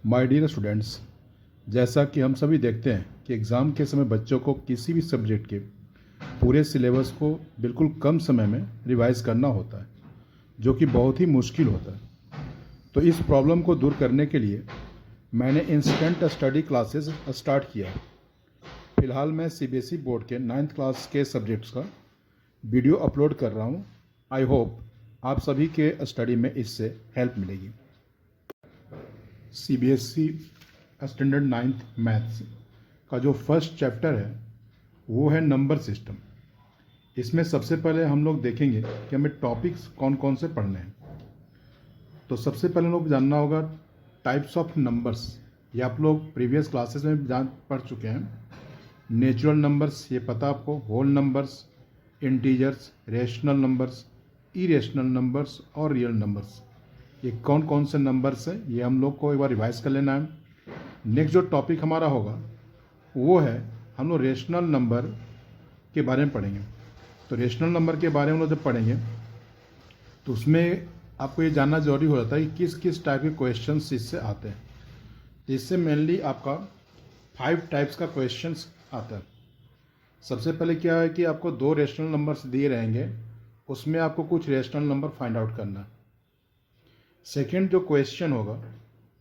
My dear students, जैसा कि हम सभी देखते हैं कि एग्ज़ाम के समय बच्चों को किसी भी सब्जेक्ट के पूरे सिलेबस को बिल्कुल कम समय में रिवाइज करना होता है, जो कि बहुत ही मुश्किल होता है। तो इस प्रॉब्लम को दूर करने के लिए मैंने इंस्टेंट स्टडी क्लासेस स्टार्ट किया है। फ़िलहाल मैं सीबीएसई बोर्ड के 9th क्लास के सब्जेक्ट्स का वीडियो अपलोड कर रहा हूँ। आई होप आप सभी के स्टडी में इससे हेल्प मिलेगी। सीबीएसई स्टैंडर्ड 9th मैथ्स का जो फर्स्ट चैप्टर है वो है नंबर सिस्टम। इसमें सबसे पहले हम लोग देखेंगे कि हमें टॉपिक्स कौन कौन से पढ़ने हैं। तो सबसे पहले लोग जानना होगा टाइप्स ऑफ नंबर्स। ये आप लोग प्रीवियस क्लासेस में जान पढ़ चुके हैं। नेचुरल नंबर्स, ये पता आपको, whole numbers, integers, rational numbers, irrational numbers और रियल नंबर्स। ये कौन कौन से नंबर्स हैं ये हम लोग को एक बार रिवाइज कर लेना है। नेक्स्ट जो टॉपिक हमारा होगा वो है, हम लोग रेशनल नंबर के बारे में पढ़ेंगे। तो रेशनल नंबर के बारे में हम लोग जब पढ़ेंगे तो उसमें आपको ये जानना जरूरी हो जाता है कि किस किस टाइप के क्वेश्चंस इससे आते हैं। तो इससे मेनली आपका 5 टाइप्स का क्वेश्चंस आता है। सबसे पहले क्या है कि आपको 2 रेशनल नंबर्स दिए रहेंगे, उसमें आपको कुछ रेशनल नंबर फाइंड आउट करना है। सेकेंड जो क्वेश्चन होगा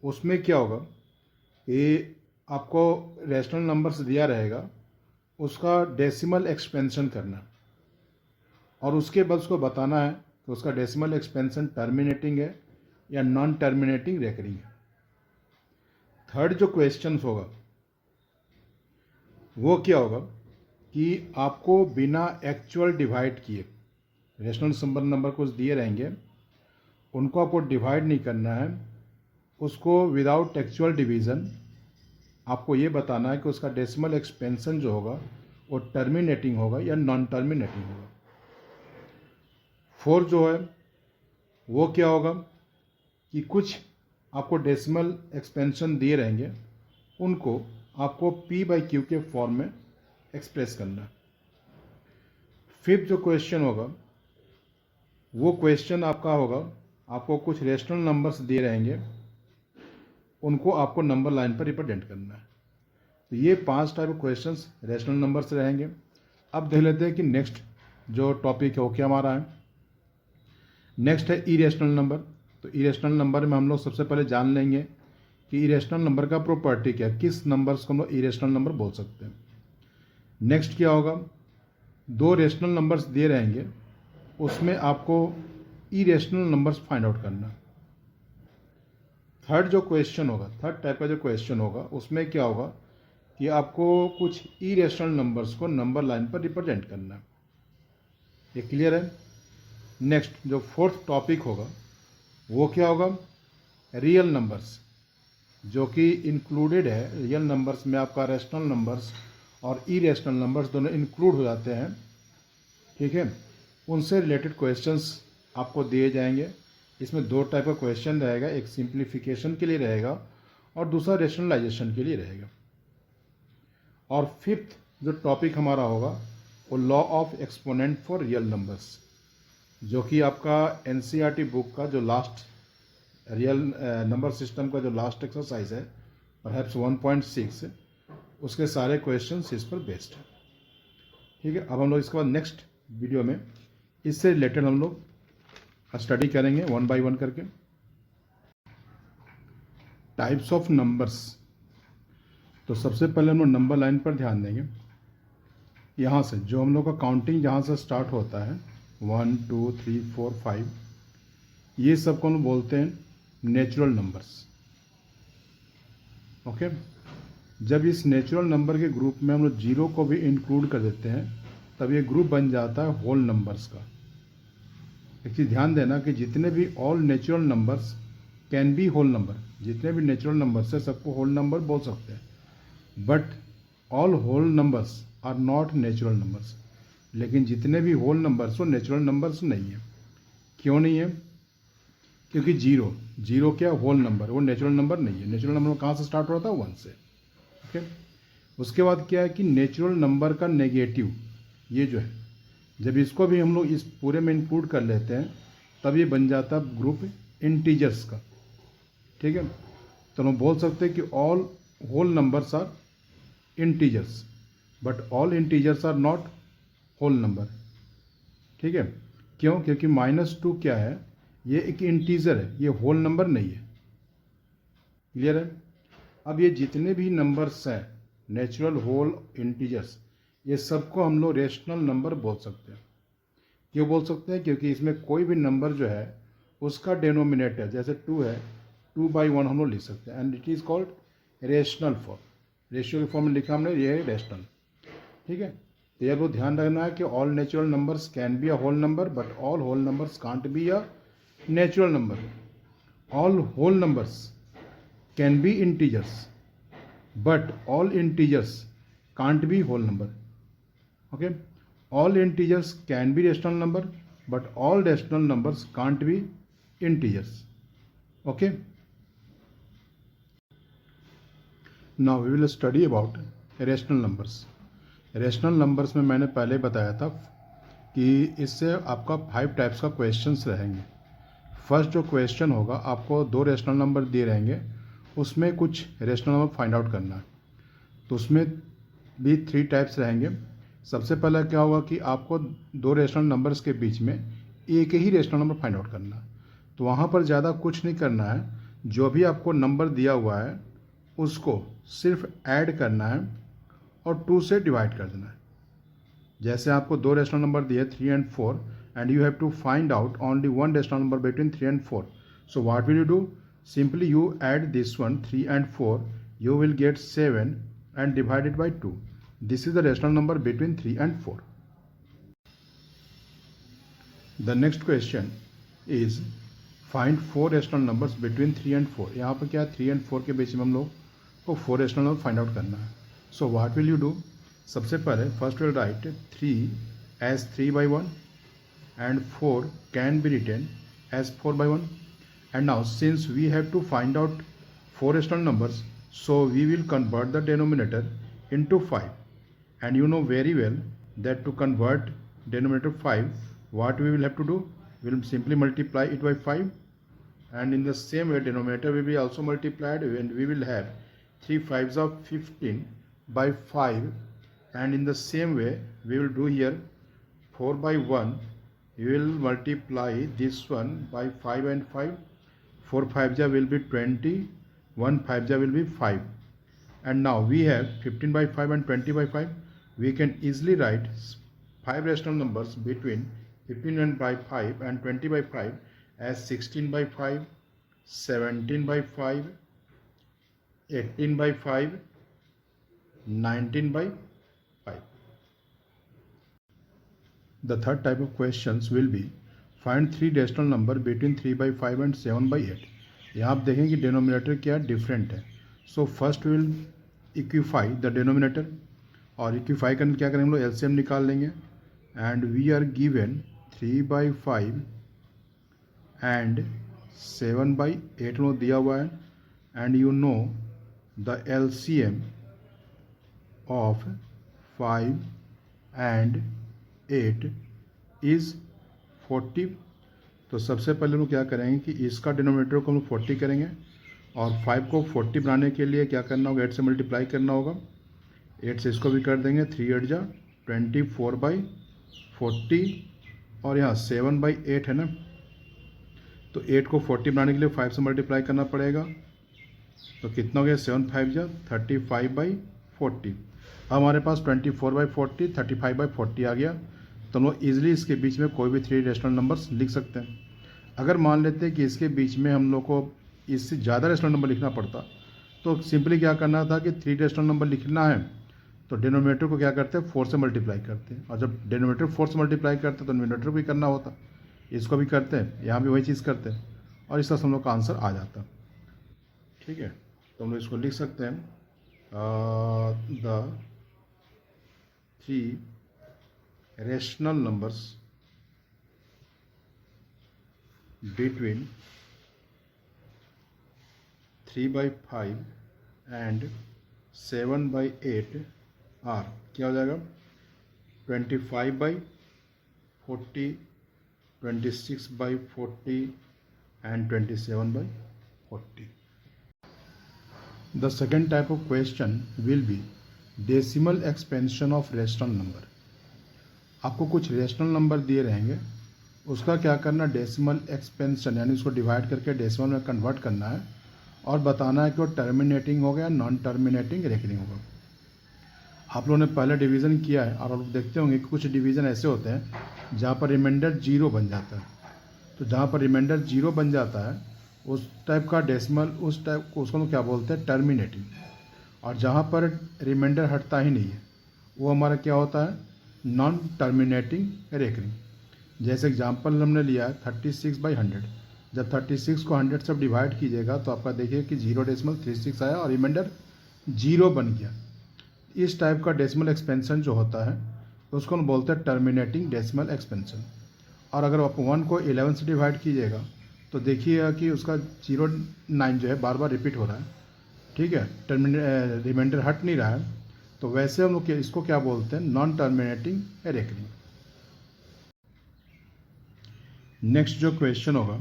उसमें क्या होगा कि आपको रेशनल नंबर्स दिया रहेगा, उसका डेसिमल एक्सपेंशन करना और उसके बाद उसको बताना है कि उसका डेसिमल एक्सपेंशन टर्मिनेटिंग है या नॉन टर्मिनेटिंग रेकरिंग है। थर्ड जो क्वेश्चन होगा वो क्या होगा कि आपको बिना एक्चुअल डिवाइड किए रेशनल नंबर कुछ दिए रहेंगे, उनको आपको डिवाइड नहीं करना है, उसको विदाउट एक्चुअल डिवीज़न आपको ये बताना है कि उसका डेसिमल एक्सपेंशन जो होगा वो टर्मिनेटिंग होगा या नॉन टर्मिनेटिंग होगा। फोर्थ जो है वो क्या होगा कि कुछ आपको डेसिमल एक्सपेंशन दिए रहेंगे, उनको आपको P/Q के फॉर्म में एक्सप्रेस करना है। फिफ्थ जो क्वेश्चन होगा वो क्वेश्चन आपका होगा, आपको कुछ रेशनल नंबर्स दिए रहेंगे, उनको आपको नंबर लाइन पर रिप्रेजेंट करना है। तो ये 5 टाइप के क्वेश्चंस रेशनल नंबर से रहेंगे। अब देख लेते हैं कि नेक्स्ट जो टॉपिक है वो क्या हमारा है। नेक्स्ट है इरेशनल नंबर। तो इरेशनल नंबर में हम लोग सबसे पहले जान लेंगे कि इरेशनल नंबर का प्रॉपर्टी क्या है, किस नंबर्स को हम लोग इरेशनल नंबर बोल सकते हैं। नेक्स्ट क्या होगा, 2 रेशनल नंबर्स दिए रहेंगे, उसमें आपको इरेशनल नंबर्स फाइंड आउट करना। थर्ड जो क्वेश्चन होगा, थर्ड टाइप का जो क्वेश्चन होगा उसमें क्या होगा कि आपको कुछ इरेशनल नंबर्स को नंबर लाइन पर रिप्रेजेंट करना है। ये क्लियर है। नेक्स्ट जो फोर्थ टॉपिक होगा वो क्या होगा, रियल नंबर्स, जो कि इंक्लूडेड है। रियल नंबर्स में आपका रेशनल नंबर्स और इरेशनल नंबर्स दोनों इंक्लूड हो जाते हैं, ठीक है। उनसे रिलेटेड क्वेश्चंस आपको दिए जाएंगे। इसमें 2 टाइप का क्वेश्चन रहेगा, एक सिंप्लीफिकेशन के लिए रहेगा और दूसरा रेशनलाइजेशन के लिए रहेगा। और फिफ्थ जो टॉपिक हमारा होगा वो law of exponent for real numbers, जो कि आपका एनसीईआरटी बुक का जो लास्ट रियल नंबर सिस्टम का जो लास्ट एक्सरसाइज है, परहैप्स 1.6, उसके सारे क्वेश्चंस इस पर बेस्ड है, ठीक है। अब हम लोग इसके बाद नेक्स्ट वीडियो में इससे रिलेटेड हम लोग स्टडी करेंगे 1 बाय 1 करके। Types of numbers. तो सबसे पहले हम लोग नंबर लाइन पर ध्यान देंगे। यहाँ से जो हम लोग का काउंटिंग जहाँ से स्टार्ट होता है 1 2 3 4 5, ये सब को हम लोग बोलते हैं नेचुरल नंबर्स। ओके, जब इस नेचुरल नंबर के ग्रुप में हम लोग 0 को भी इंक्लूड कर देते हैं तब ये ग्रुप बन जाता है होल नंबर्स का। एक चीज़ ध्यान देना कि जितने भी all natural numbers can be whole number, जितने भी नेचुरल नंबर्स है सबको होल नंबर बोल सकते हैं, but all whole numbers are not natural numbers. लेकिन जितने भी होल नंबर्स वो नेचुरल नंबर्स नहीं है। क्यों नहीं है? क्योंकि जीरो क्या होल नंबर, वो नेचुरल नंबर नहीं है। नेचुरल नंबर कहाँ से स्टार्ट होता है? 1 से। ओके, उसके बाद क्या है कि नेचुरल नंबर का नेगेटिव, ये जो है, जब इसको भी हम लोग इस पूरे में इंक्लूड कर लेते हैं तब ये बन जाता है ग्रुप इंटीजर्स का, ठीक है। तो हम बोल सकते हैं कि all whole numbers are integers, but all integers are not whole number. ठीक है, क्यों? क्योंकि -2 क्या है, ये एक इंटीजर है, ये होल नंबर नहीं है। क्लियर है? अब ये जितने भी नंबर्स हैं, नेचुरल, होल, इंटीजर्स, ये सबको हम लोग रेशनल नंबर बोल सकते हैं। क्यों बोल सकते हैं? क्योंकि इसमें कोई भी नंबर जो है उसका डेनोमिनेटर, जैसे 2 है, 2/1 हम लोग लिख सकते हैं, and it is called rational form. Ratio के फॉर्म में लिखा हमने, ये है रेशनल। ठीक है, तो ये वो ध्यान रखना है कि all natural numbers can be a whole number, but all whole numbers can't be a natural number. All whole numbers can be integers, but all integers can't be whole number. Okay, all integers can be rational number, but all rational numbers can't be integers. Okay, now we will study about rational numbers. rational numbers में मैंने पहले बताया था कि इससे आपका 5 types का questions रहेंगे। फर्स्ट जो क्वेश्चन होगा, आपको 2 रेशनल नंबर दिए रहेंगे, उसमें कुछ रेशनल नंबर फाइंड आउट करना है। तो उसमें भी 3 टाइप्स रहेंगे। सबसे पहला क्या होगा कि आपको 2 रेशनल नंबर्स के बीच में एक ही रेशनल नंबर फाइंड आउट करना है। तो वहाँ पर ज़्यादा कुछ नहीं करना है, जो भी आपको नंबर दिया हुआ है उसको सिर्फ ऐड करना है और 2 से डिवाइड कर देना है। जैसे आपको 2 रेशनल नंबर दिए 3 and 4, and you have to find out only 1 rational number between 3 and 4. So what will you do? Simply you add this one, 3 and 4, you will get 7 and divide it by 2. This is the rational number between 3 and 4. The next question is find 4 rational numbers between 3 and 4. यहाँ पर क्या 3 and 4 के बीच में हम लोग को 4 rational number find out करना है। So what will you do? सबसे पहले first will write 3 as 3/1 and 4 can be written as 4/1. And now since we have to find out 4 rational numbers, so we will convert the denominator into 5. And you know very well that to convert denominator 5, what we will have to do? We will simply multiply it by 5, and in the same way denominator will be also multiplied, and we will have 3 5s of 15 by 5, and in the same way we will do here 4/1. We will multiply this one by 5 and 5. 4 5 will be 20, 1 5 will be 5, and now we have 15 by 5 and 20 by 5. We can easily write 5 rational numbers between 15 and by 5 and 20 by 5 as 16 by 5, 17 by 5, 18 by 5, 19 by 5. The third type of questions will be find 3 rational number between 3/5 and 7/8. यहाँ आप देखें कि denominator क्या different है। So first will equify the denominator, और equify करने क्या करेंगे हम लोग? एलसीएम निकाल लेंगे, and we are given 3/5 and 7/8 में दिया हुआ है, and you know the LCM of 5 and 8 is 40. तो सबसे पहले हम लोग क्या करेंगे कि इसका डिनोमिनेटर को हम 40 करेंगे, और 5 को 40 बनाने के लिए क्या करना होगा? 8 से मल्टीप्लाई करना होगा। 8 से इसको भी कर देंगे, 3 8 जा 24/40, और यहाँ 7/8 है ना, तो 8 को 40 बनाने के लिए 5 से मल्टीप्लाई करना पड़ेगा। तो कितना हो गया? 7 5 जा 35/40। अब हमारे पास 24/40, 35/40 आ गया। तो हम लोग ईजिली इसके बीच में कोई भी 3 रेशनल नंबर्स लिख सकते हैं। अगर मान लेते हैं कि इसके बीच में हम लोग को इससे ज़्यादा रेशनल नंबर लिखना पड़ता, तो सिंपली क्या करना था कि 3 रेशनल नंबर लिखना है तो डिनोमिनेटर को क्या करते हैं? 4 से मल्टीप्लाई करते हैं, और जब डिनोमिनेटर 4 से मल्टीप्लाई करते हैं तो न्यूमिनेटर भी करना होता, इसको भी करते हैं, यहाँ भी वही चीज़ करते हैं, और इस तरह से हम लोग का आंसर आ जाता। ठीक है, तो हम लोग इसको लिख सकते हैं the 3 rational numbers between 3/5 and 7/8 are, क्या हो जाएगा? 25/40, 26/40 and 27/40. The second type of question will be decimal expansion of rational number. आपको कुछ रेशनल नंबर दिए रहेंगे, उसका क्या करना, डेसिमल एक्सपेंशन यानी उसको डिवाइड करके डेसिमल में कन्वर्ट करना है और बताना है कि वो टर्मिनेटिंग होगा या नॉन टर्मिनेटिंग रेकरिंग होगा। आप लोगों ने पहले डिवीज़न किया है और आप लोग देखते होंगे कि कुछ डिवीज़न ऐसे होते हैं जहाँ पर रिमाइंडर जीरो बन जाता है। तो जहाँ पर रिमाइंडर जीरो बन जाता है उस टाइप का डेसिमल, उस टाइप को उसको क्या बोलते हैं, टर्मिनेटिंग। और जहाँ पर रिमाइंडर हटता ही नहीं है वो हमारा क्या होता है, नॉन टर्मिनेटिंग रेकरिंग। जैसे एग्जांपल हमने लिया है 36/100। जब 36 को 100 से डिवाइड कीजिएगा तो आपका देखिए कि 0.36 आया और रिमाइंडर जीरो बन गया। इस टाइप का डेसिमल एक्सपेंशन जो होता है उसको हम बोलते हैं टर्मिनेटिंग डेसिमल एक्सपेंशन। और अगर आप 1 को 11 से डिवाइड कीजिएगा तो देखिएगा कि उसका 0.9 जो है बार बार रिपीट हो रहा है, ठीक है, रिमाइंडर हट नहीं रहा है। तो वैसे हम लोग इसको क्या बोलते हैं, नॉन टर्मिनेटिंग रेकरिंग। नेक्स्ट जो क्वेश्चन होगा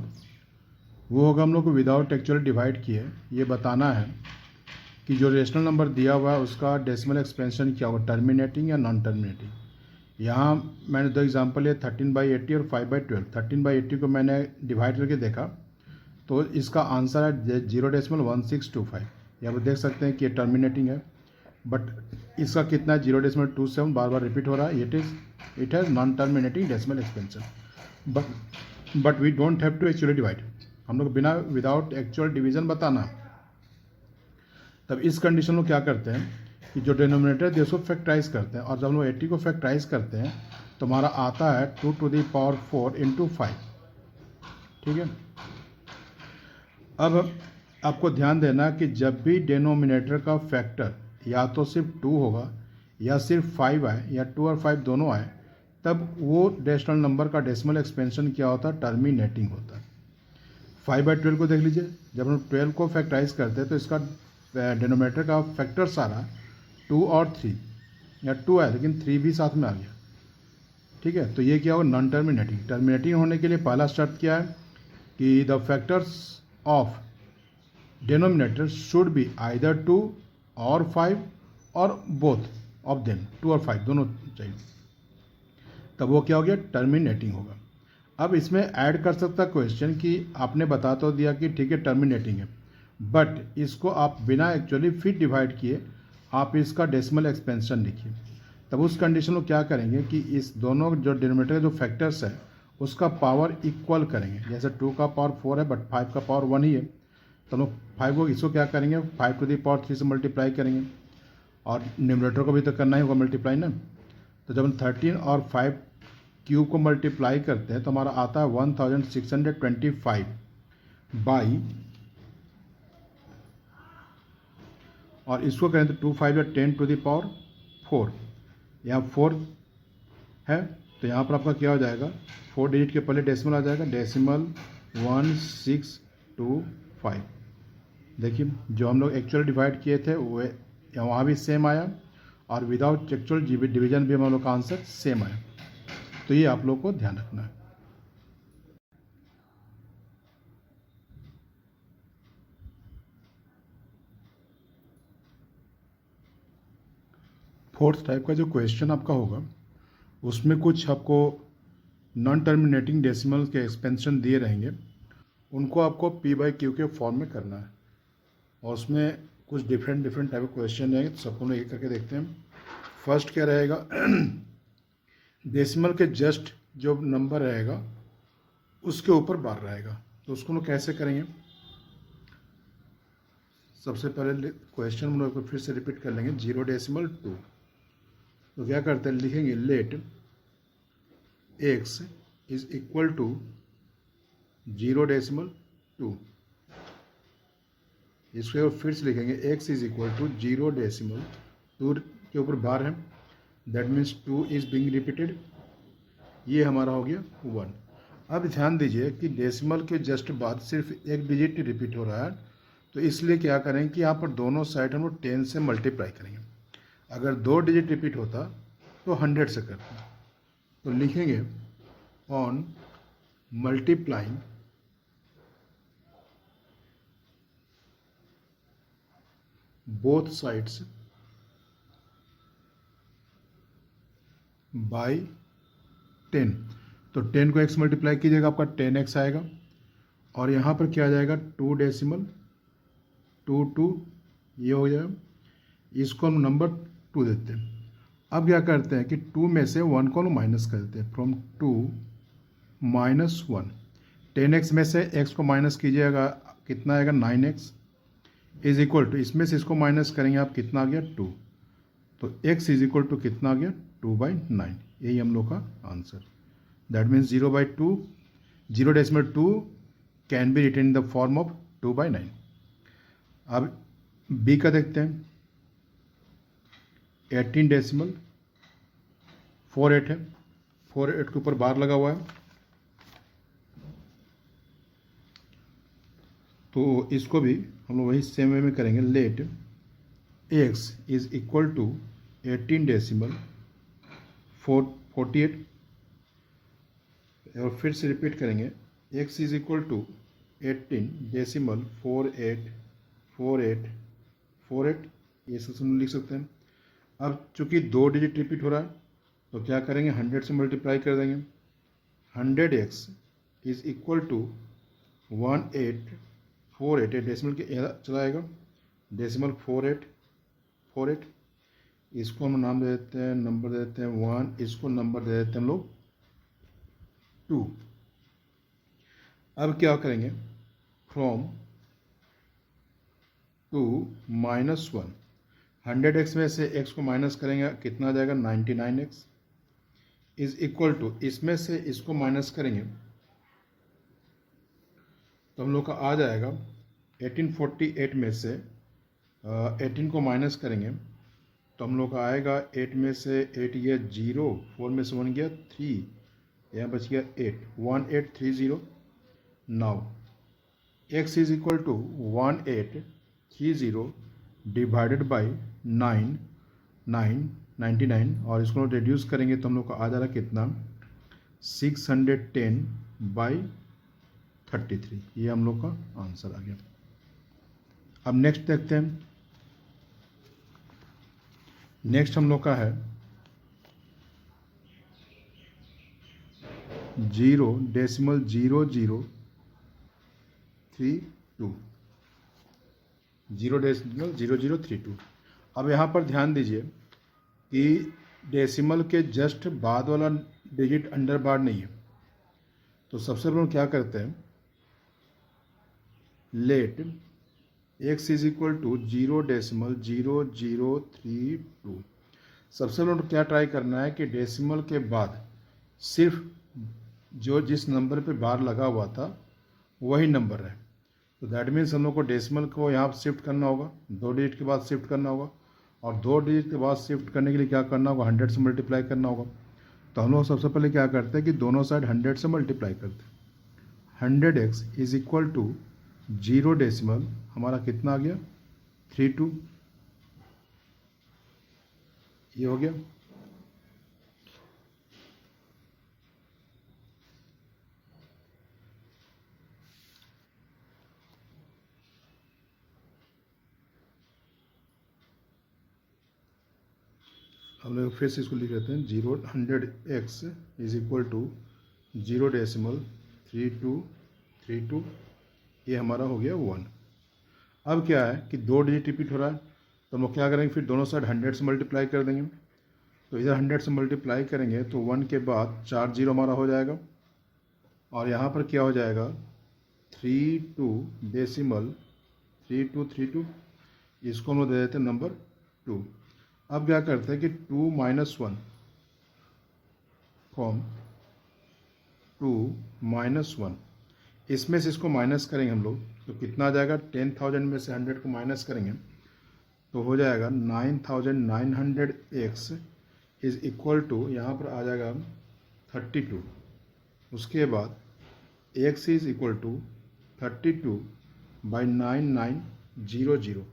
वो होगा हम लोग को विदाउट एक्चुअल डिवाइड किए ये बताना है कि जो रेशनल नंबर दिया हुआ है उसका डेसिमल एक्सपेंशन क्या होगा, टर्मिनेटिंग या नॉन टर्मिनेटिंग। यहाँ मैंने दो एग्जांपल है 13/80 और 5/12। 13/80 को मैंने डिवाइड करके देखा तो इसका आंसर है 0.1625। यहाँ पर देख सकते हैं कि ये टर्मिनेटिंग है, बट इसका कितना है 0.27 बार बार रिपीट हो रहा है। It has non terminating decimal expansion. But we don't have to actually divide, हम लोग बिना विदाउट एक्चुअल डिवीजन बताना। तब इस कंडीशन में क्या करते हैं कि जो डिनोमिनेटर है उसको फैक्टराइज करते हैं, और जब हम लोग 80 को फैक्टराइज करते हैं तो हमारा आता है 2⁴ × 5। ठीक है। अब आपको ध्यान देना कि जब भी डिनोमिनेटर का फैक्टर या तो सिर्फ 2 होगा या सिर्फ 5 आए या 2 और 5 दोनों आए, तब वो रेशनल नंबर का डेसिमल एक्सपेंशन क्या होता है, टर्मिनेटिंग होता है। 5/12 को देख लीजिए, जब हम 12 को फैक्टराइज करते हैं तो इसका डिनोमिनेटर का फैक्टर सारा 2 और 3 या 2 है लेकिन 3 भी साथ में आ गया। ठीक है, तो ये क्या होगा, नॉन टर्मिनेटिंग। टर्मिनेटिंग होने के लिए पहला शर्त क्या है कि the factors of denominator should be either 2 और 5 और बोथ ऑफ देम, 2 और 5 दोनों चाहिए, तब वो क्या हो गया, टर्मिनेटिंग होगा। अब इसमें ऐड कर सकता क्वेश्चन कि आपने बता तो दिया कि ठीक है टर्मिनेटिंग है, बट इसको आप बिना एक्चुअली फिर डिवाइड किए आप इसका डेसिमल एक्सपेंशन लिखिए। तब उस कंडीशन में क्या करेंगे कि इस दोनों जो डिनोमिनेटर के जो फैक्टर्स है उसका पावर इक्वल करेंगे। जैसे 2 का पावर 4 है बट 5 का पावर 1 ही है, तो लोग 5 को इसको क्या करेंगे, 5⁻³ से मल्टीप्लाई करेंगे, और न्यूमरेटर को भी तो करना ही होगा मल्टीप्लाई ना। तो जब हम 13 और 5 क्यूब को मल्टीप्लाई करते हैं तो हमारा आता है 1625 बाई, और इसको करें तो 2 5 10⁴ यहाँ 4 है तो यहाँ पर आपका क्या हो जाएगा, 4 डिजिट के पहले डेसिमल आ जाएगा, डेसिमल 1625। देखिए जो हम लोग एक्चुअल डिवाइड किए थे वो वहाँ भी सेम आया, और विदाउट एक्चुअल डिवीजन भी हम लोग का आंसर सेम आया। तो ये आप लोग को ध्यान रखना है। फोर्थ टाइप का जो क्वेश्चन आपका होगा उसमें कुछ आपको नॉन टर्मिनेटिंग डेसिमल के एक्सपेंशन दिए रहेंगे, उनको आपको P/Q के फॉर्म में करना है, और उसमें कुछ डिफरेंट टाइप के क्वेश्चन रहेंगे, तो सबको हम एक करके देखते हैं। फर्स्ट क्या रहेगा, डेसिमल के जस्ट जो नंबर रहेगा उसके ऊपर बार रहेगा, तो उसको हम लोग कैसे करेंगे। सबसे पहले क्वेश्चन हम लोग फिर से रिपीट कर लेंगे, 0.2। तो क्या करते हैं, लिखेंगे let x is equal to 0.2। इसको फिर से लिखेंगे x इज इक्वल टू 0.2 के ऊपर बार है, that means 2 is being repeated. ये हमारा हो गया 1। अब ध्यान दीजिए कि डेसिमल के जस्ट बाद सिर्फ एक डिजिट रिपीट हो रहा है, तो इसलिए क्या करेंगे कि यहाँ पर दोनों साइड हम लोग 10 से मल्टीप्लाई करेंगे। अगर 2 डिजिट रिपीट होता तो 100 से करते, तो लिखेंगे on multiplying both sides by 10। तो 10 को x मल्टीप्लाई कीजिएगा, आपका 10x आएगा। और यहाँ पर क्या आ जाएगा, 2 डेसिमल 2 ये हो जाएगा। इसको हम नंबर 2 देते हैं। अब क्या करते हैं कि 2 में से 1 को हम माइनस कर देते हैं। फ्रॉम 2 -1, 10x में से x को माइनस कीजिएगा, कितना आएगा 9x इज इक्वल टू, इसमें से इसको माइनस करेंगे आप, कितना आ गया 2। तो x इज इक्वल टू कितना आ गया 2/9। यही हम लोग का answer. That means 0/2, 0.2 can be written in the form of 2/9। अब b का देखते हैं। 18.48 है, 48 के ऊपर बार लगा हुआ है। तो इसको भी हम लोग वही सेम वे में करेंगे। Let x is equal to 18.48 और फिर से रिपीट करेंगे। x इज इक्वल टू 18.48 ये सब लिख सकते हैं। अब चूंकि 2 डिजिट रिपीट हो रहा है तो क्या करेंगे, 100 से मल्टीप्लाई कर देंगे। 100x is equal to 1848, decimal के चला आएगा, डेसिमल 48। इसको हम नाम दे देते हैं, नंबर दे देते हैं 1, इसको नंबर दे देते हैं हम लोग 2। अब क्या करेंगे, फ्रॉम 2 -1, 100x में से x को माइनस करेंगे, कितना आ जाएगा 99x इज इक्वल टू, इसमें से इसको माइनस करेंगे तो हम लोग का आ जाएगा 1848 में से 18 को माइनस करेंगे तो हम लोग का आएगा 8 में से 8 गया 0, 4 में से 1 गया 3, यहाँ बच गया 8, 1830। Now x is equal to 1830 divided by 99 और इसको रिड्यूस करेंगे तो हम लोग का आ जा रहा कितना 610/33। ये हम लोग का आंसर आ गया। अब नेक्स्ट देखते हैं। नेक्स्ट हम लोग का है 0.0032, 0.0032। अब यहाँ पर ध्यान दीजिए कि डेसिमल के जस्ट बाद वाला डिजिट अंडर बार नहीं है। तो सबसे पहले हम क्या करते हैं, let x is equal to 0.0032। सबसे पहले क्या ट्राई करना है कि डेसिमल के बाद सिर्फ जो जिस नंबर पे बार लगा हुआ था वही नंबर है। तो दैट मीन्स हम लोग को डेसिमल को यहाँ शिफ्ट करना होगा, 2 डिजिट के बाद शिफ्ट करना होगा, और 2 डिजिट के बाद शिफ्ट करने के लिए क्या करना होगा, 100 से मल्टीप्लाई करना होगा। तो हम लोग सबसे पहले क्या करते हैं कि दोनों साइड 100 से मल्टीप्लाई करते हैं। 100x is equal to 0 decimal हमारा कितना आ गया 32, ये हो गया। हम लोग फिर से इसको लिख लेते हैं 100x इज इक्वल टू 0.3232, ये हमारा हो गया 1। अब क्या है कि 2 डिजिट रिपीट हो रहा है तो हम लोग क्या करेंगे, फिर दोनों साइड 100 से मल्टीप्लाई कर देंगे। तो इधर 100 से मल्टीप्लाई करेंगे तो 1 के बाद 4 जीरो हमारा हो जाएगा, और यहाँ पर क्या हो जाएगा 32.32, इसको हम लोग दे देते हैं नंबर 2। अब क्या करते हैं कि 2 - 1 फ्रॉम 2 - 1, इसमें से इसको माइनस करेंगे हम लोग तो कितना आ जाएगा, 10,000 में से 100 को माइनस करेंगे तो हो जाएगा 9,900x इज इक्वल टू, यहाँ पर आ जाएगा 32। उसके बाद x इज इक्वल टू 32/9900,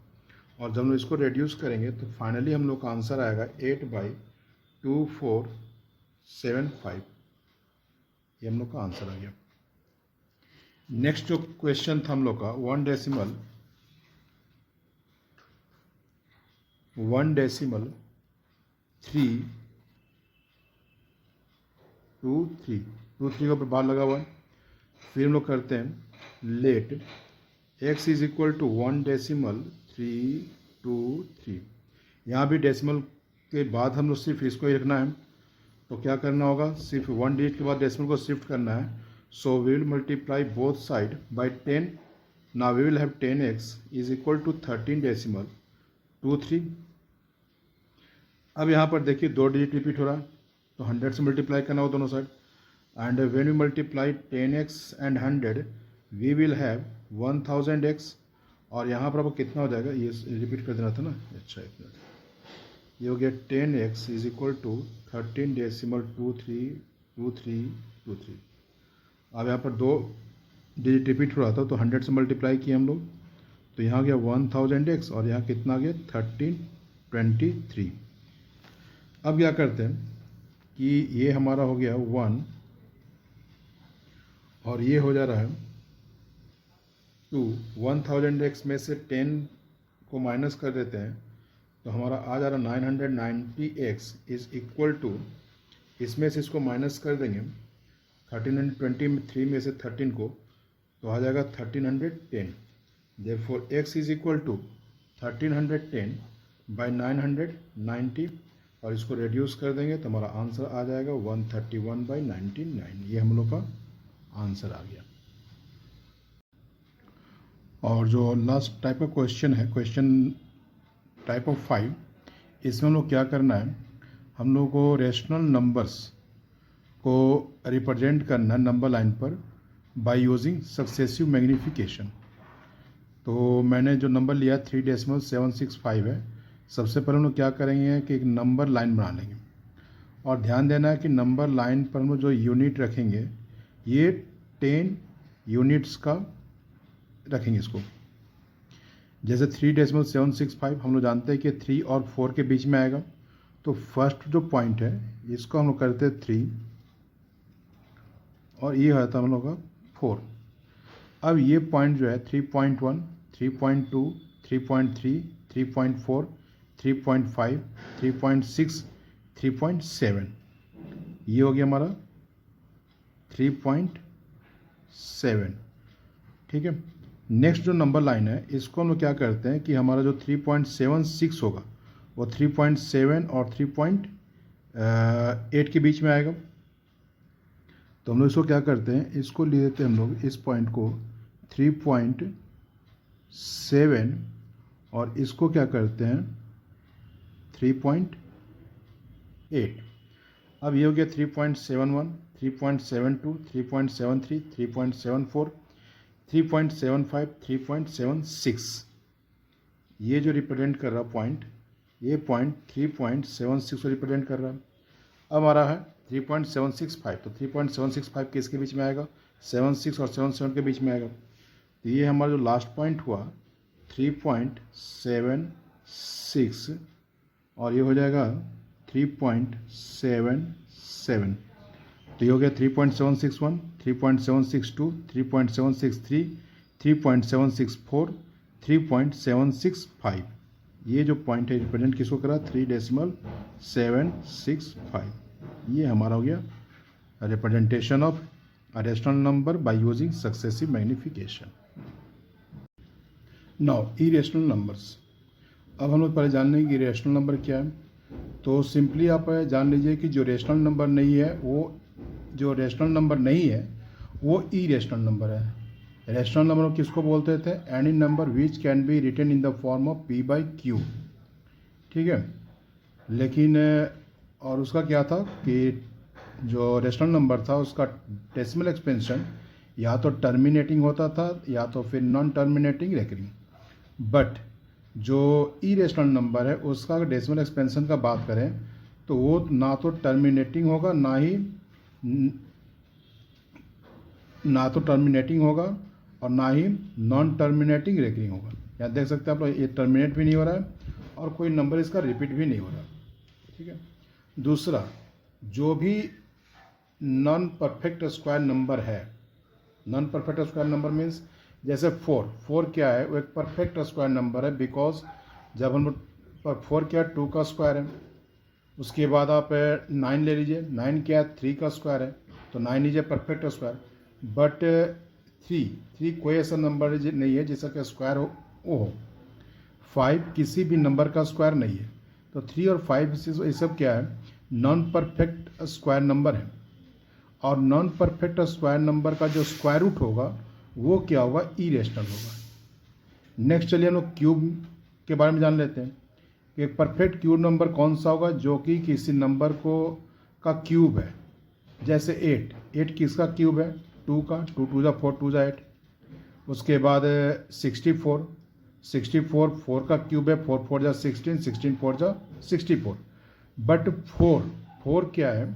और जब हम इसको रेड्यूस करेंगे तो फाइनली हम लोग का आंसर आएगा 8/2475। ये हम लोग का आंसर आ गया। नेक्स्ट जो क्वेश्चन था हम लोग का 1 डेसिमल 1 डेसिमल 3 2 3 2 3 का ऊपर बार लगा हुआ है। फिर हम लोग करते हैं let x is equal to 1 decimal 3 2 3। यहाँ भी डेसिमल के बाद हम लोग सिर्फ इसको ही रखना है, तो क्या करना होगा, सिर्फ 1 डिजिट के बाद डेसिमल को शिफ्ट करना है। So we will multiply both side by 10। Now we will have 10x is equal to 13 decimal 2 3। अब यहाँ पर देखिए 2 डिजिट रिपीट हो रहा है, तो 100 से मल्टीप्लाई करना हो दोनों side. And when we multiply 10x and 100 we will have 1000x। और यहाँ पर आपको कितना हो जाएगा, ये रिपीट कर देना था ना, अच्छा इतना ये हो गया 10x is equal to 13 decimal 2 3 2 3 2 3। अब यहाँ पर 2 डिजिट रिपीट हो रहा था, तो 100 से मल्टीप्लाई किए हम लोग, तो यहाँ गया 1000x और यहाँ कितना गया 1323। अब क्या करते हैं कि ये हमारा हो गया 1 और ये हो जा रहा है 2। 1000x में से 10 को माइनस कर देते हैं, तो हमारा आ जा रहा 990x इज इक्वल टू, इसमें से इसको माइनस कर देंगे 1323 में से 13 को, तो आ जाएगा 1310। Therefore x is equal to 1310 by 990 और इसको रेड्यूस कर देंगे तो हमारा आंसर आ जाएगा 131/99। ये हम लोग का आंसर आ गया। और जो लास्ट टाइप का क्वेश्चन है, क्वेश्चन टाइप ऑफ 5, इसमें हम लोग क्या करना है, हम लोग को रेशनल नंबर्स को रिप्रेजेंट करना है नंबर लाइन पर बाय यूजिंग सक्सेसिव मैग्नीफिकेशन। तो मैंने जो नंबर लिया 3.765 है। सबसे पहले हम लोग क्या करेंगे कि एक नंबर लाइन बना लेंगे, और ध्यान देना है कि नंबर लाइन पर हम लोग जो यूनिट रखेंगे ये 10 यूनिट्स का रखेंगे इसको। जैसे 3.765 हम लोग जानते हैं कि 3 और 4 के बीच में आएगा, तो फर्स्ट जो पॉइंट है इसको हम लोग करते हैं 3 और ये होता है हम लोग का 4। अब ये पॉइंट जो है 3.1 3.2 3.3 3.4 3.5 3.6 3.7, ये हो गया हमारा 3.7। ठीक है। नेक्स्ट जो नंबर लाइन है इसको हम लोग क्या करते हैं कि हमारा जो 3.76 होगा वो 3.7 और 3.8 के बीच में आएगा। तो हम लोग इसको क्या करते हैं, इसको ले लेते हैं हम लोग इस पॉइंट को 3.7 और इसको क्या करते हैं 3.8। अब ये हो गया 3.71 3.72 3.73 3.74 3.75 3.76। ये जो रिप्रेजेंट कर रहा पॉइंट, ये पॉइंट 3.76 को रिप्रेजेंट कर रहा है। अब आ रहा है 3.765, तो 3.765 किसके बीच में आएगा, 76 और 77 के बीच में आएगा। तो ये हमारा जो लास्ट पॉइंट हुआ 3.76 और ये हो जाएगा 3.77। तो ये हो गया 3.761 3.762 3.763 3.764 3.765। ये जो पॉइंट है रिप्रेजेंट किसको करा 3.765। ये हमारा हो गया representation of a rational number by using successive magnification. Now irrational numbers. अब हम लोग पहले जान लेंगे कि रेशनल नंबर क्या है। तो सिंपली आप जान लीजिए कि जो रेशनल नंबर नहीं है वो इरेशनल नंबर है। रेशनल नंबर किसको बोलते थे, any number which can be written in the form of p/q। ठीक है। लेकिन और उसका क्या था कि जो रेशनल नंबर था उसका डेसिमल एक्सपेंशन या तो टर्मिनेटिंग होता था या तो फिर नॉन टर्मिनेटिंग रेकरिंग। बट जो इरेशनल नंबर है उसका अगर डेसिमल एक्सपेंशन का बात करें तो वो ना तो टर्मिनेटिंग होगा और ना ही नॉन टर्मिनेटिंग रेकरिंग होगा। यहाँ देख सकते हैं आप लोग, ये टर्मिनेट भी नहीं हो रहा है और कोई नंबर इसका रिपीट भी नहीं हो रहा। ठीक है। दूसरा, जो भी नॉन परफेक्ट स्क्वायर नंबर है, non perfect square number means जैसे 4 क्या है, वो एक परफेक्ट स्क्वायर नंबर है। बिकॉज जब हम और 4 क्या है, 2 का स्क्वायर है। उसके बाद आप 9 ले लीजिए, 9 क्या है, 3 का स्क्वायर है, तो 9 लीजिए परफेक्ट स्क्वायर। बट 3 कोई ऐसा नंबर नहीं है जिसका का स्क्वायर हो वो हो। 5 किसी भी नंबर का स्क्वायर नहीं है। तो 3 और 5 ये सब क्या है, नॉन परफेक्ट स्क्वायर नंबर है। और नॉन परफेक्ट स्क्वायर नंबर का जो स्क्वायर रूट होगा वो क्या होगा, इरेशनल होगा। नेक्स्ट चलिए हम लोग क्यूब के बारे में जान लेते हैं कि एक परफेक्ट क्यूब नंबर कौन सा होगा, जो कि किसी नंबर को का क्यूब है। जैसे 8 किसका क्यूब है, 2 का, 2 2 जा 4, 2 जा 8। उसके बाद 64 4 का क्यूब है, 4 4 जा 16, 16 4 जा 64। बट 4 क्या है,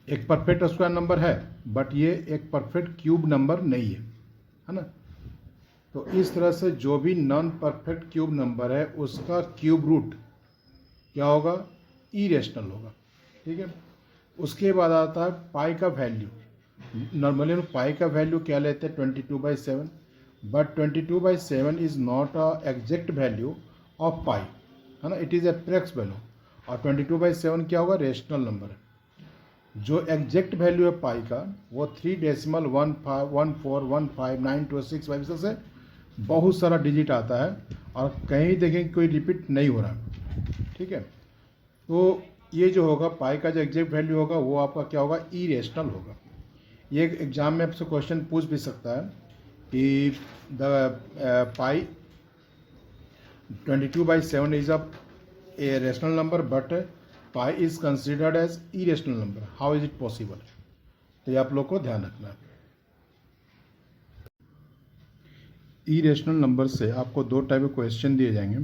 एक परफेक्ट स्क्वायर नंबर है, बट ये एक परफेक्ट क्यूब नंबर नहीं है ना। तो इस तरह से जो भी नॉन परफेक्ट क्यूब नंबर है उसका क्यूब रूट क्या होगा, इरेशनल होगा। ठीक है। उसके बाद आता है पाई का वैल्यू। नॉर्मली हम पाई का वैल्यू क्या लेते हैं, 22/7। But 22/7 is not a exact value of pi, है ना, इट इज़ अप्रॉक्स वैल्यू। और 22/7 क्या होगा, रेशनल नंबर है। जो एग्जैक्ट वैल्यू है पाई का वो 3.1514159265 से बहुत सारा डिजिट आता है, और कहीं देखें कोई रिपीट नहीं हो रहा। ठीक है। तो ये जो होगा पाई का जो एग्जैक्ट वैल्यू होगा वो आपका क्या होगा, इरेशनल होगा। ये एग्जाम में आपसे क्वेश्चन पूछ भी सकता है कि the pi 22/7 is a rational number but pi is considered as irrational number, how is it possible. तो ये आप लोग को ध्यान रखना है। इरेशनल नंबर से आपको दो टाइप के क्वेश्चन दिए जाएंगे।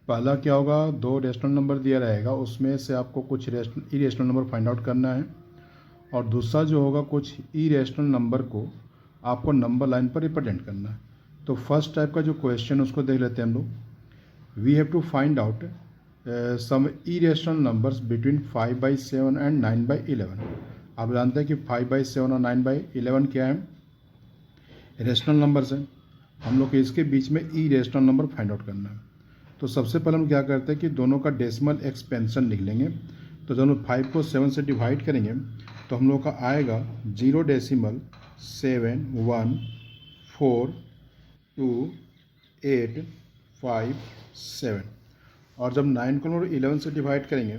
पहला क्या होगा, 2 रेशनल नंबर दिया रहेगा, उसमें से आपको कुछ इरेशनल नंबर फाइंड आउट करना है। और दूसरा जो होगा, कुछ इरेशनल नंबर को आपको नंबर लाइन पर रिप्रेजेंट करना है। तो फर्स्ट टाइप का जो क्वेश्चन उसको देख लेते हैं हम लोग। We have to find out some irrational numbers between 5/7 and 9/11। आप जानते हैं कि 5/7 और 9/11 क्या है, रेशनल नंबर्स हैं। हम लोग को इसके बीच में इरेशनल नंबर फाइंड आउट करना है। तो सबसे पहले हम क्या करते हैं कि दोनों का डेसिमल एक्सपेंशन लिख लेंगे। तो जब हम 5 को 7 से डिवाइड करेंगे तो हम लोग का आएगा 0.7 1 4 2 8 5 7। और जब 9 को हम लोग 11 से डिवाइड करेंगे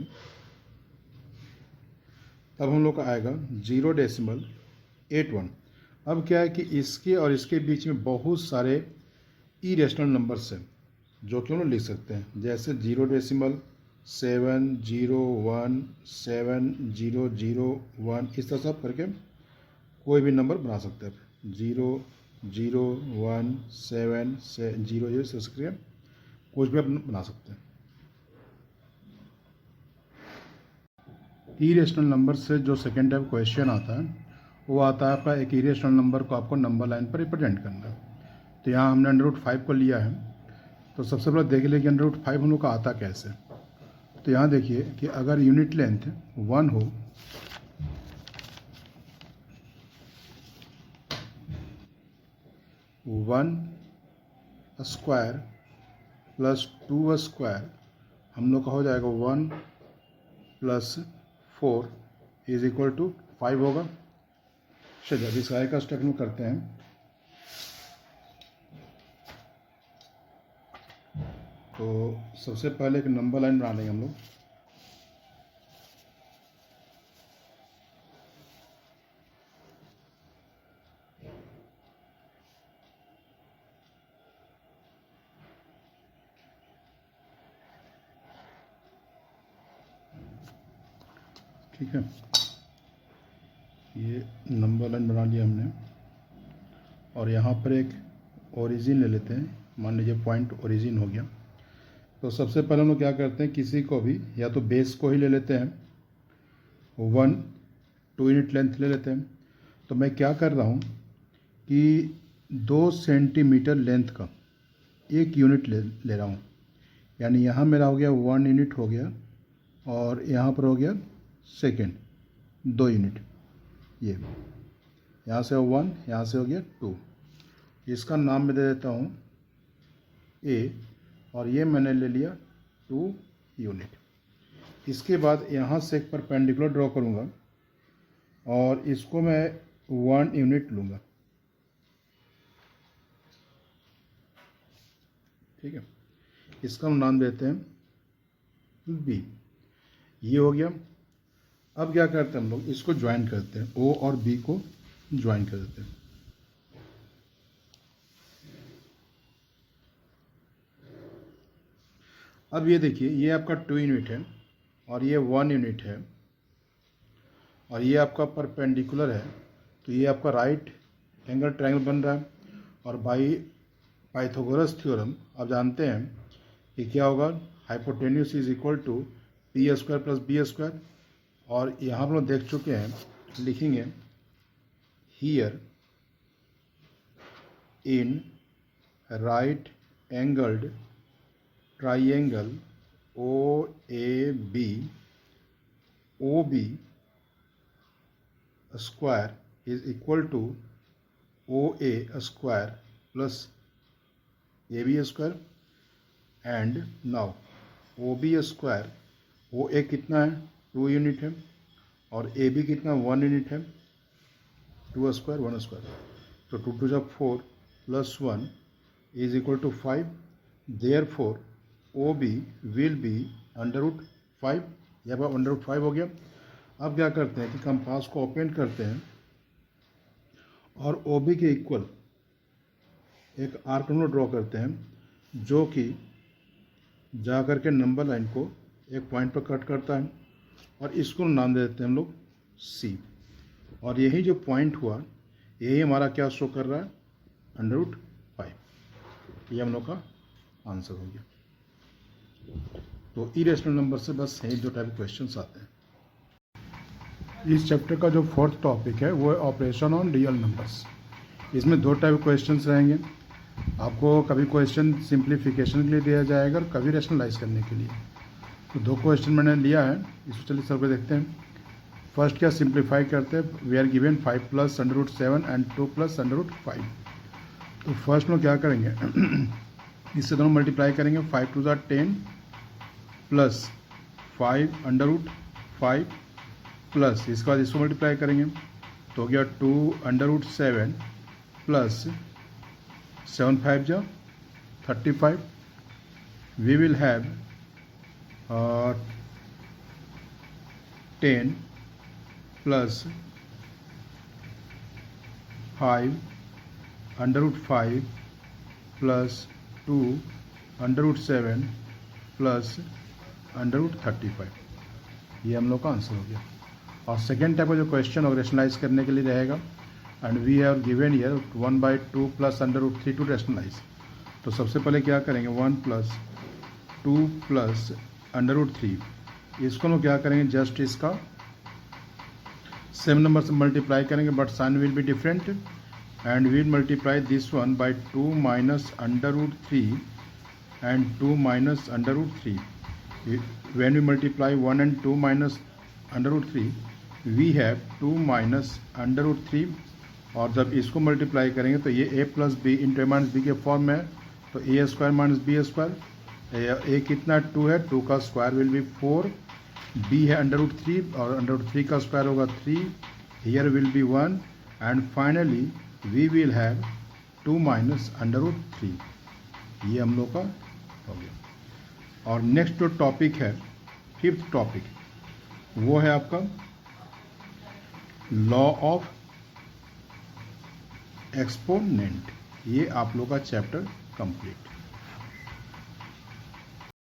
तब हम लोग का आएगा 0.81। अब क्या है कि इसके और इसके बीच में बहुत सारे इरेशनल नंबर्स हैं जो कि हम लोग लिख सकते हैं, जैसे 0.7017001, इस तरह से आप करके कोई भी नंबर बना सकते हैं। 00170 से करके कुछ भी आप बना सकते हैं। इरेशनल नंबर से जो सेकेंड टाइप क्वेश्चन आता है वो आता है आपका एक इरेशनल नंबर को आपको नंबर लाइन पर रिप्रेजेंट करना है। तो यहाँ हमने √5 को लिया है। तो सबसे पहले देख लें कि √5 हम लोग का आता कैसे। तो यहाँ देखिए कि अगर यूनिट लेंथ 1 हो (1² + 2² हम लोग का हो जाएगा 1 + 4 = 5 होगा। चलिए अभी इस का स्टेप हम करते हैं। तो सबसे पहले एक नंबर लाइन बना लेंगे हम लोग। ठीक है, ये नंबर लाइन बना लिया हमने। और यहाँ पर एक ओरिजिन ले लेते हैं, मान लीजिए पॉइंट ओरिजिन हो गया। तो सबसे पहले हम लोग क्या करते हैं, किसी को भी या तो बेस को ही ले लेते हैं, 2 यूनिट लेंथ ले लेते हैं। तो मैं क्या कर रहा हूँ कि 2 सेंटीमीटर लेंथ का एक यूनिट ले रहा हूँ। यानी यहाँ मेरा हो गया 1 यूनिट हो गया, और यहाँ पर हो गया सेकेंड 2 यूनिट। ये यहाँ से 1, यहाँ से हो गया 2। इसका नाम मैं दे देता हूँ ए, और ये मैंने ले लिया 2 यूनिट। इसके बाद यहाँ से एक परपेंडिकुलर ड्रॉ करूँगा और इसको मैं 1 यूनिट लूँगा। ठीक है, इसका हम नाम देते हैं बी। ये हो गया। अब क्या करते हैं हम लोग, इसको ज्वाइन करते हैं, ओ और बी को ज्वाइन कर देते हैं। अब ये देखिए, ये आपका 2 यूनिट है और ये 1 यूनिट है और ये आपका परपेंडिकुलर है, तो ये आपका राइट एंगल ट्रायंगल बन रहा है। और बाई पाइथागोरस थ्योरम आप जानते हैं कि क्या होगा, hypotenuse is equal to P square plus B square. और यहाँ हम लोग देख चुके हैं, लिखेंगे here in right angled triangle OAB, OB square is equal to OA square plus AB square, and now OB square, OA कितना है 2 यूनिट है और AB कितना 1 यूनिट है, 2 स्क्वायर 1 स्क्वायर, तो 2 2 जा 4 plus 1 is equal to 5। Therefore OB will be √5, यहाँ पर √5 हो गया। अब क्या करते हैं कि कंपास को ओपन करते हैं और OB के इक्वल एक आर्क हम लोग ड्रॉ करते हैं, जो कि जा कर के नंबर लाइन को एक पॉइंट पर कट करता है और इसको नाम दे देते हैं हम लोग C। और यही जो पॉइंट हुआ, यही हमारा क्या शो कर रहा है, √5। ये हम लोग का आंसर हो गया। तो इरेशनल नंबर से बस यही जो टाइप क्वेश्चंस आते हैं। इस चैप्टर का जो 4th टॉपिक है वो है ऑपरेशन ऑन रियल नंबर्स। इसमें 2 टाइप क्वेश्चंस रहेंगे। आपको कभी क्वेश्चन सिंप्लीफिकेशन के लिए दिया जाएगा और कभी रेशनलाइज करने के लिए। तो 2 क्वेश्चन मैंने लिया है, इसको चलिए सर को देखते हैं। फर्स्ट क्या सिंप्लीफाई करते हैं, we are given 5 plus √7 and 2 plus √5। तो फर्स्ट में क्या करेंगे इससे दोनों मल्टीप्लाई करेंगे, 5 2 = 10 प्लस 5 √5 प्लस इसके बाद इसको मल्टीप्लाई करेंगे तो हो गया 2 √7 प्लस 7 5 जा 35। We will have 10 plus 5 √5 plus 2 √7 plus √35। ये हम लोग का आंसर हो गया। और सेकेंड टाइप का जो क्वेश्चन और रेशनलाइज करने के लिए रहेगा, and we have given here 1/2 plus √3 to rationalize. तो सबसे पहले क्या करेंगे, 1 प्लस 2 प्लस √3, इसको हम क्या करेंगे, जस्ट इसका सेम नंबर से मल्टीप्लाई करेंगे, but sign will be different, and we'll multiply this one by 2 minus √3 and 2 minus √3. When we multiply 1 and 2 minus √3, we have 2 minus √3। और जब इसको मल्टीप्लाई करेंगे तो ये a plus B into a minus B के form में है, तो a square minus B square. a कितना 2 है, 2 का स्क्वायर विल बी 4, b है √3 और √3 का स्क्वायर होगा 3, here will be 1, and finally we will have 2 minus √3। ये हम लोग का हो गया। और नेक्स्ट जो टॉपिक है, 5th टॉपिक, वो है आपका लॉ ऑफ एक्सपोनेंट। ये आप लोग का चैप्टर कंप्लीट।